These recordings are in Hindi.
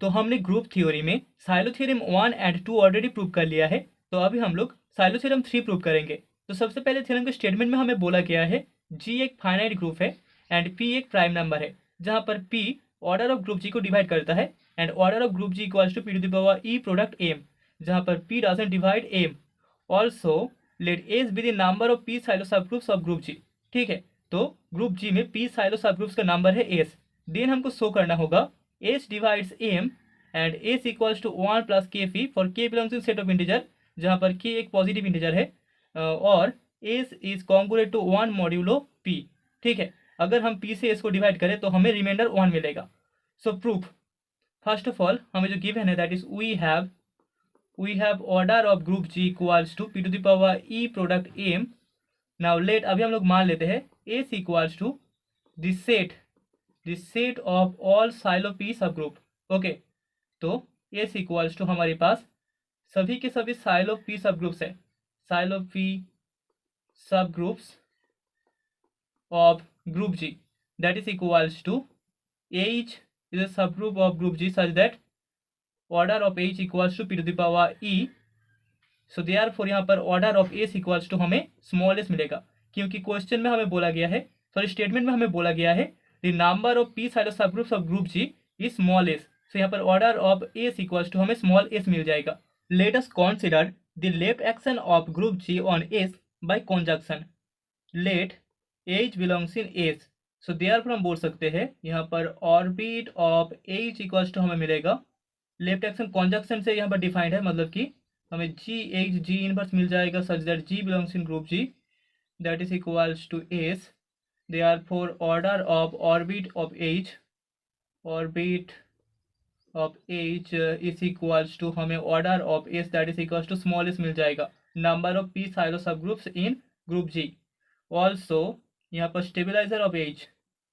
तो हमने ग्रुप थ्योरी में silo theorem 1 and 2 already prove कर लिया है। तो अभी हम लोग साइलो थ्योरम 3 प्रूव करेंगे। तो सबसे पहले थ्योरम के स्टेटमेंट में हमें बोला गया है जी एक फाइनाइट ग्रुप है एंड पी एक प्राइम नंबर है, जहाँ पर P order of group G को डिवाइड करता है and order of group G equals to P to the power E product M, जहाँ पर P doesn't divide M. Also let S be the number of P Sylow subgroups of group G. ठीक है, तो ग्रुप जी में पी साइलो सब ग्रुप्स का नंबर है एस। देन हमको शो करना होगा S divides M and S equals to 1 plus K P for K belongs in set of integer, जहाँ पर के एक पॉजिटिव इंटीजर है और S is congruent to 1 modulo P. ठीक है, अगर हम पी से एस को डिवाइड करें तो हमें रिमाइंडर 1 मिलेगा। So proof, first of all हमें जो गिवन है that is we have order of group G equals to P to the power E product M. Now let, अभी हम लोग मान लेते हैं S equals to this set of all Sylow P subgroup. Okay, तो एस इक्वल्स टू हमारे पास सभी के सभी साइलो पी सब ग्रुप्स है, Sylow P subgroups of group G that is equals to H is a subgroup of group G such that order of H equals to P to the power E. So therefore यहाँ पर order of S equals to हमें स्मॉल एस मिलेगा, क्योंकि क्वेश्चन में हमें बोला गया है, सॉरी स्टेटमेंट में हमें बोला गया है the number of P Sylow subgroups of group G is small S. So यहाँ पर order of S equals to हमें स्मॉल एस मिल जाएगा। Let us consider the left action of group G on S by conjunction. Let H belongs in S, so therefore हम बोल सकते हैं यहाँ पर orbit of H equals to हमें मिलेगा, लेफ्ट एक्शन कंजक्शन से यहाँ पर डिफाइंड है, मतलब कि हमें जी एच जी इनवर्स मिल जाएगा such that G belongs in group G that is equals to S. Therefore order of orbit of H is equals to हमें order of S that is equals to small S मिल जाएगा, number of P Sylow subgroups in group G. Also यहाँ पर stabiliser of H,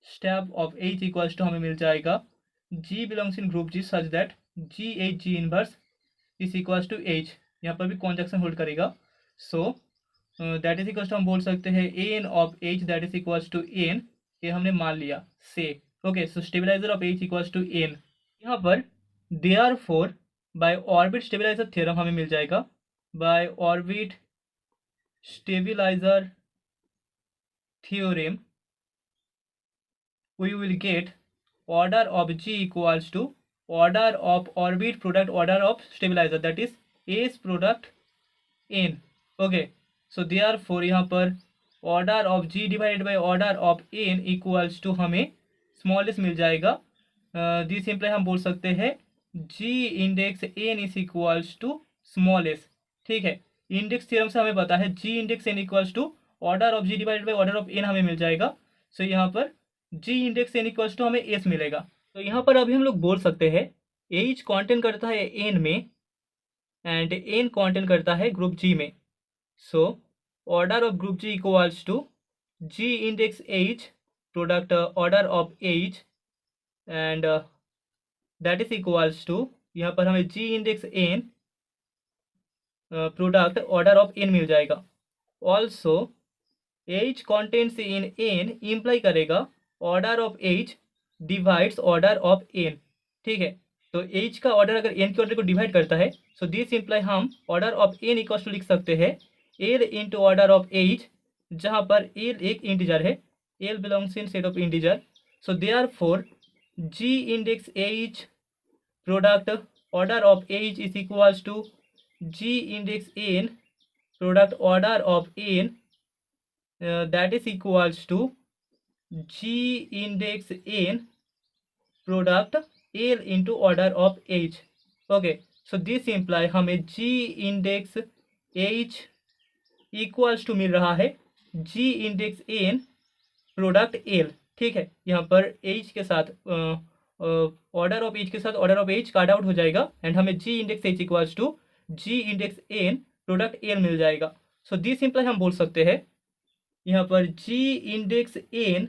step of H equals to हमें मिल जाएगा G belongs in group G such that G H G inverse is equals to H, यहाँ पर भी कॉन्जक्शन होल्ड करेगा। So that is equals to हम बोल सकते हैं N of H that is equals to N, ये हमने मान लिया से। Okay, so stabilizer of H equals to N. यहाँ पर therefore by orbit stabilizer theorem हमें मिल जाएगा, by orbit stabilizer theorem we will get order of g equals to order of orbit product order of stabilizer that is s product n। okay, so therefore यहाँ पर order of g divided by order of n equals to हमें small s मिल जाएगा। दिस सिंपली हम बोल सकते हैं g index n is equals to small s। ठीक है, इंडेक्स थ्योरम से हमें पता है g index n equals to order of G divided by order of N हमें मिल जाएगा। सो यहाँ पर G index N equals to हमें एस मिलेगा। तो यहाँ पर अभी हम लोग बोल सकते हैं एच कॉन्टेंट करता है एन में एंड एन कॉन्टेंट करता है ग्रुप जी में। So order of group G equals to G index H product order of H and that is equals to यहाँ पर हमें G index N product order of N मिल जाएगा। Also H contents in N imply करेगा order of H divides order of N. ठीक है, तो एच का ऑर्डर अगर एन के ऑर्डर को डिवाइड करता है, सो दिस इम्प्लाई हम order of N equals to लिख सकते हैं L into order of H, जहाँ पर एल एक इंटीजर है, L belongs in set of integer. So therefore G index H product order of H is equals to G index N product order of N that is equals to g index n product l into order of h। okay, so this imply हमें g index h equals to मिल रहा है g index n product l। ठीक है, यहाँ पर h के साथ ऑर्डर ऑफ h के साथ order of h cut out हो जाएगा एंड हमें g index h equals to g index n product l मिल जाएगा। सो दिस इम्प्लाई हम बोल सकते हैं यहाँ पर जी इंडेक्स एन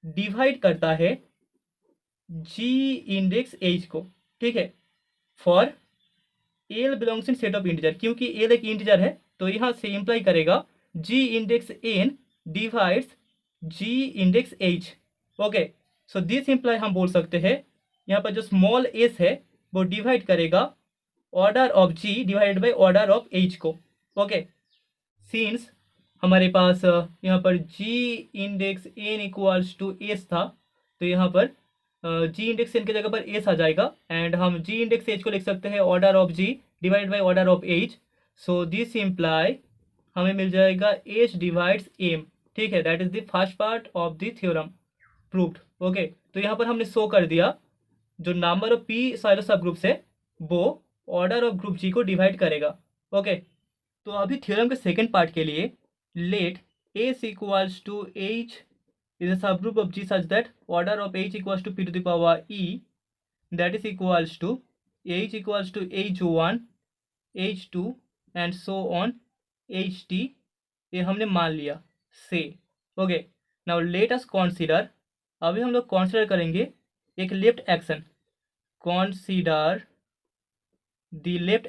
डिवाइड करता है जी इंडेक्स एच को। ठीक है, for L belongs in set of integer, क्योंकि एल एक इंटीजर है तो यहाँ से इम्प्लाई करेगा G index N divides G index H. Okay, so this imply हम बोल सकते हैं यहाँ पर जो स्मॉल एस है वो डिवाइड करेगा order of G divided by order of H को। ओके, सिंस हमारे पास यहाँ पर G index N equals to S था, तो यहाँ पर जी इंडेक्स एन की जगह पर एस आ जाएगा, एंड हम जी इंडेक्स एच को लिख सकते हैं order of G divide by order of H. So this imply हमें मिल जाएगा एच डिवाइड्स एम। ठीक है, that is the first part of the theorem proved. Okay, तो यहाँ पर हमने शो कर दिया जो number of P Sylow subgroups है वो ऑर्डर ऑफ ग्रुप जी को डिवाइड करेगा। ओके, तो अभी थ्योरम के सेकंड पार्ट के लिए let S equals to H is a subgroup of G such that order of H equals to P to the power E, that is equals to H equals to H1, H2 and so on HT, ये हमने मान लिया से। Okay, now let us consider, अभी हम लोग कॉन्सिडर करेंगे एक left action. Consider the left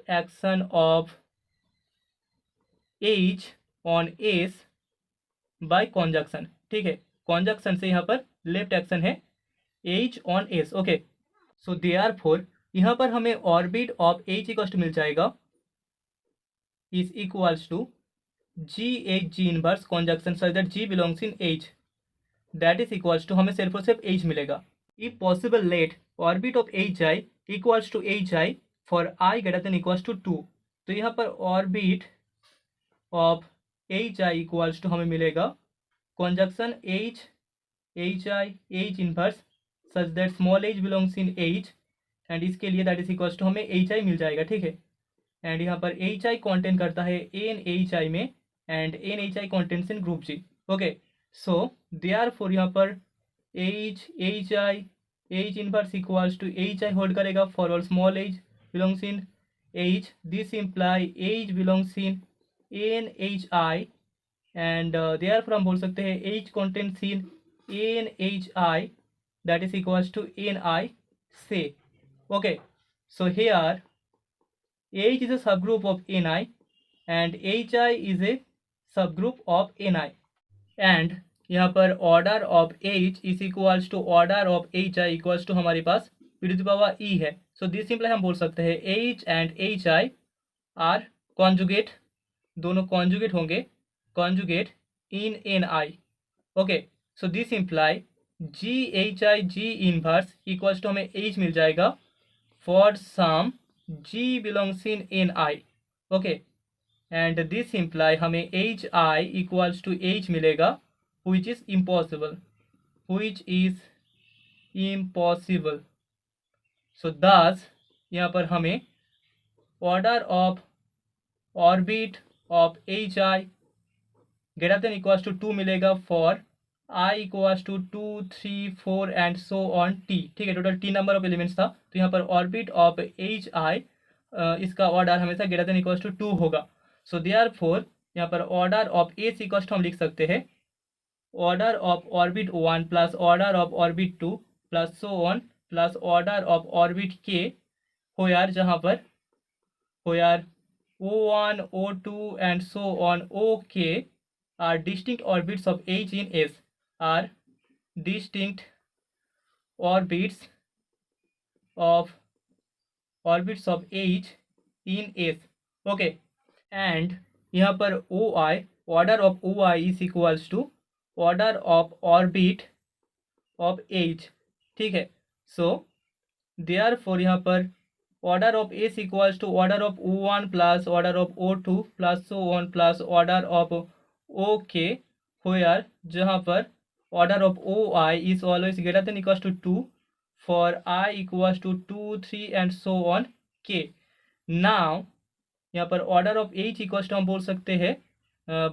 action of H on S by conjunction. ठीक है, कॉन्जक्शन से यहाँ पर लेफ्ट एक्शन है H on S. Okay, so therefore यहाँ पर हमें orbit of H equals to मिल जाएगा is equals to G H G inverse conjunction such that G belongs in H, that is equals to हमें सिर्फ और सिर्फ H मिलेगा। If possible let orbit of H I equals to H I for I greater than equals to 2। तो यहाँ पर orbit of H I equals to हमें मिलेगा conjunction H I H inverse such that small H belongs in H, and इसके लिए दैट इज इक्वल्स टू हमें एच आई मिल जाएगा। ठीक है, एंड यहाँ पर एच आई कॉन्टेंट करता है एन एच आई में, and N H I contents in group G. Okay, so therefore यहाँ पर H I H inverse equals to H I hold करेगा for all small H belongs in H, this imply H belongs in N H I, and therefore हम बोल सकते हैं H contains in N H I that is equals to N I से। okay, so here H is a subgroup of Ni and Hi is a subgroup of Ni, and यहाँ पर order of H is equals to order of Hi equals to हमारे पास p to the power E है। सो दिस सिंपल हम बोल सकते हैं H and Hi are conjugate, दोनों कॉन्जुगेट होंगे, conjugate in N I. Okay, so this imply G H I G inverse equals to हमें H मिल जाएगा for some G belongs in N I. Okay, and this imply हमें H I equals to H मिलेगा which is impossible, which is impossible. So thus यहाँ पर हमें order of orbit of H I greater than equals to 2 मिलेगा for I equals to 2 3 4 and so on T. ठीक है, total T number of elements था, तो यहाँ पर ऑर्बिट ऑफ एच आई इसका ऑर्डर हमेशा ग्रेटर देन इक्वल्स टू 2 होगा। सो देयरफॉर यहाँ पर order of S equals to हम लिख सकते हैं order of orbit 1 plus order of orbit 2 plus so on plus order of orbit K, where जहाँ पर होयर O1 O2 and so on OK are distinct orbits of H in S, are distinct orbits of H in S. Okay, and यहाँ पर OI order of OI is equals to order of orbit of H। ठीक है, सो देयरफॉर यहाँ पर order of S equals to order of O1 plus order of O2 plus so on plus order of OK, where जहाँ पर order of OI is always greater than equals to 2 for I equals to 2 3 and so on K। Now यहाँ पर order of H equals to हम बोल सकते हैं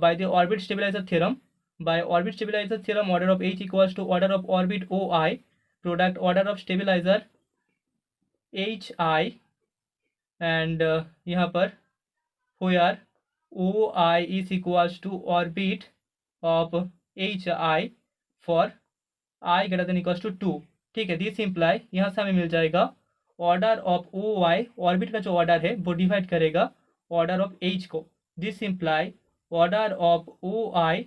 by the orbit stabilizer theorem, by orbit stabilizer theorem order of H equals to order of orbit OI product order of stabilizer HI, and यहाँ पर where OI is equals to orbit of HI for I greater than equals to 2। ठीक है, दिस इम्प्लाई यहाँ से हमें मिल जाएगा ऑर्डर ऑफ OI, ऑर्बिट का जो ऑर्डर है वो डिवाइड करेगा ऑर्डर ऑफ H को। This imply order of OI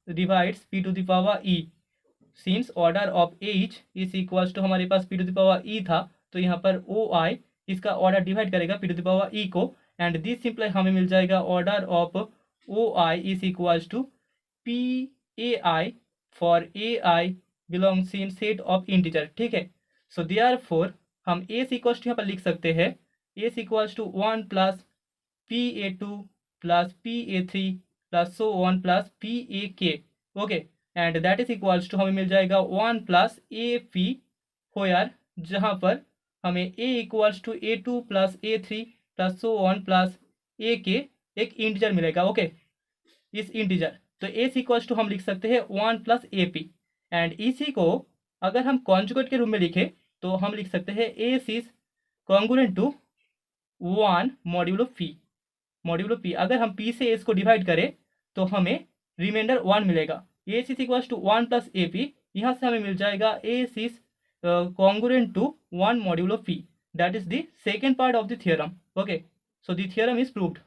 divides p to the power E, since order of H is equals to हमारे पास P to the power E था, तो यहाँ पर ओ आई इसका ऑर्डर डिवाइड करेगा P to the power E को, एंड दिस सिंपल हमें मिल जाएगा order of O I is equals to P A I for A I belongs in set of integer. ठीक है, सो देयरफॉर हम ए इक्वल्स टू यहाँ पर लिख सकते हैं A equals to 1 plus P A two plus P A three plus so 1 plus P A K. Okay, and that is equals to हमें मिल जाएगा 1 प्लस ए पी होयर, जहाँ पर हमें A equals to A two plus A three plus so 1 plus A K एक इंटीजर मिलेगा। ओके, इस इंटीजर तो ए इक्वल्स टू हम लिख सकते हैं 1 प्लस ए पी, एंड इसी को अगर हम कॉन्जुगेट के रूप में लिखें तो हम लिख सकते हैं A is congruent to 1 modulo P. अगर हम पी से एस को डिवाइड करें तो हमें रिमाइंडर 1 मिलेगा। A is equals to 1 plus A P, यहाँ से हमें मिल जाएगा A is congruent to 1 modulo P. That is the second part of the theorem. Okay, so the theorem is proved.